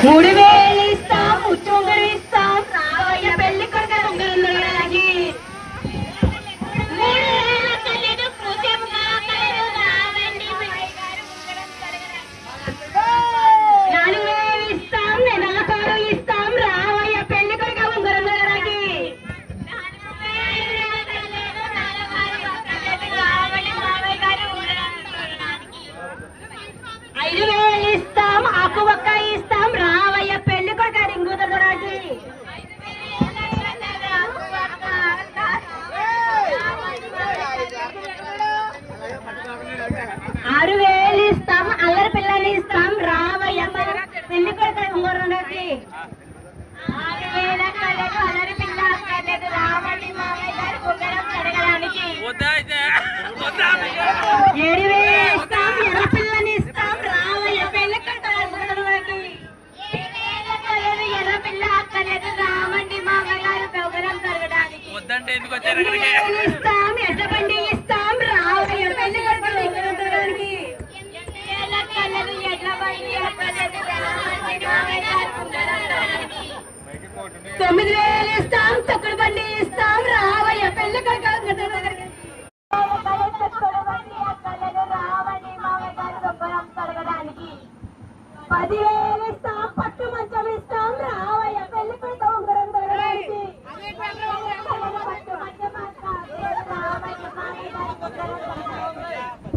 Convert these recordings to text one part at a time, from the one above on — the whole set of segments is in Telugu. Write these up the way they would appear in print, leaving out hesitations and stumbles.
3000 ఇస్తాం, ఉచ్చొంగరం ఇస్తాం, రావయ్య పెళ్లి కొడుకు ఉంగరం దొరకడానికి. 3000 కలేదు కృత్యముగా కలేదు రావండి మావయ్య గారు ఉంగరం దొరకడానికి. 4000 ఇస్తాం, నెలకారు ఇస్తాం, రావయ్య పెళ్లి కొడుకు ఉంగరం దొరకడానికి. 4000 కలేదు నెలకారు కలేదు రావండి మావయ్య గారు ఉంగరం దొరకడానికి. 5000 ఇస్తాం, ఆకు ఒక్క ఇస్తాం, రావయ్య పెళ్లి కొడుకు రింగు దొరకడానికి. 6000 ఇస్తాం, అల్లరి పిల్లని ఇస్తాం, రావయ్య పెళ్లి కొడుకు ఉంగరం దొరకడానికి. 6000 కలేదు అల్లరి పిల్ల కలేదు రావండి మావయ్య గారు ఉంగరం దొరకడానికి. 7000 ఇస్తాం, ఎర్ర పిల్లని ఇస్తాం, రావయ్య పెళ్లి కొడుకు ఉంగరం దొరకడానికి. 7000 కలేదు ఎర్ర పిల్ల కలేదు రావండి మావయ్య గారు ఉంగరం దొరకడానికి. 8000 ఇస్తాం, ఎడ్ల బండి ఇస్తాం, రావయ్య పెళ్లి కొడుకు ఉంగరం దొరకడానికి. 8000 కలేదు ఎడ్ల బండి కలేదు రావండి మావయ్య గారు ఉంగరం దొరకడానికి. 9000 ఇస్తాం, తొక్కుడు బండి ఇస్తాం, రావయ్య పెళ్లి కొడుకు ఉంగరం దొరకడానికి. 10,000 ఇస్తాం, పట్టు మంచం ఇస్తాం, రావయ్య పెళ్లి కొడుకు ఉంగరం దొరకడానికి.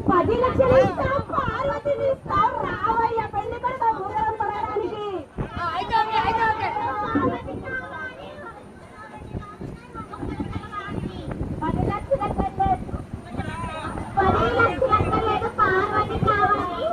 10 లక్షలు ఇస్తాం, పార్వతిని ఇస్తాం, రావయ్య పెళ్లి కొడుకు ఉంగరం దొరకడానికి. 10 లక్షల కలేదు, 10 లక్షల కలేదు పార్వతి కావాలి.